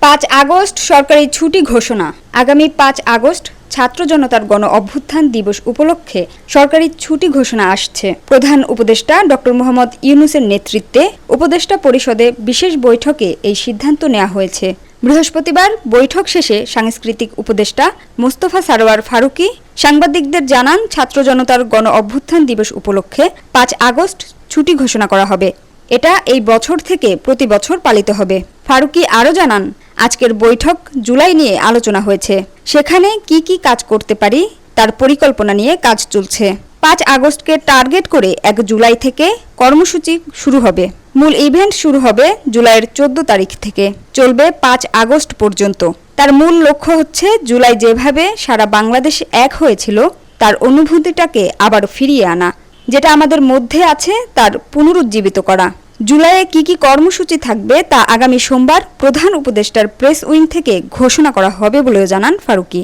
5 August সরকারি ছুটি ঘোষণা। আগামী 5 আগস্ট ছাত্র জনতার গণ অভ্যুত্থান দিবস উপলক্ষে সরকারি ছুটি ঘোষণা আসছে। প্রধান উপদেষ্টা ডক্টর মোহাম্মদ ইউনূসের নেতৃত্বে উপদেষ্টা পরিষদে বিশেষ বৈঠকে এই সিদ্ধান্ত নেওয়া হয়েছে। বৃহস্পতিবার বৈঠক শেষে সাংস্কৃতিক উপদেষ্টা মোস্তফা সারোয়ার ফারুকী সাংবাদিকদের জানান, ছাত্র জনতার গণ অভ্যুত্থান দিবস উপলক্ষে 5 আগস্ট ছুটি ঘোষণা করা হবে। এটা এই বছর থেকে প্রতি বছর পালিত হবে। ফারুকী আরও জানান, আজকের বৈঠক জুলাই নিয়ে আলোচনা হয়েছে। সেখানে কি কি কাজ করতে পারি তার পরিকল্পনা নিয়ে কাজ চলছে। 5 আগস্টকে টার্গেট করে 1 জুলাই থেকে কর্মসূচি শুরু হবে। মূল ইভেন্ট শুরু হবে জুলাইয়ের 14 তারিখ থেকে, চলবে 5 আগস্ট পর্যন্ত। তার মূল লক্ষ্য হচ্ছে জুলাই যেভাবে সারা বাংলাদেশ এক হয়েছিল তার অনুভূতিটাকে আবার ফিরিয়ে আনা, যেটা আমাদের মধ্যে আছে তার পুনরুজ্জীবিত করা। জুলাইয়ে কি কি কর্মসূচি থাকবে তা আগামী সোমবার প্রধান উপদেষ্টার প্রেস উইং থেকে ঘোষণা করা হবে বলেও জানান ফারুকী।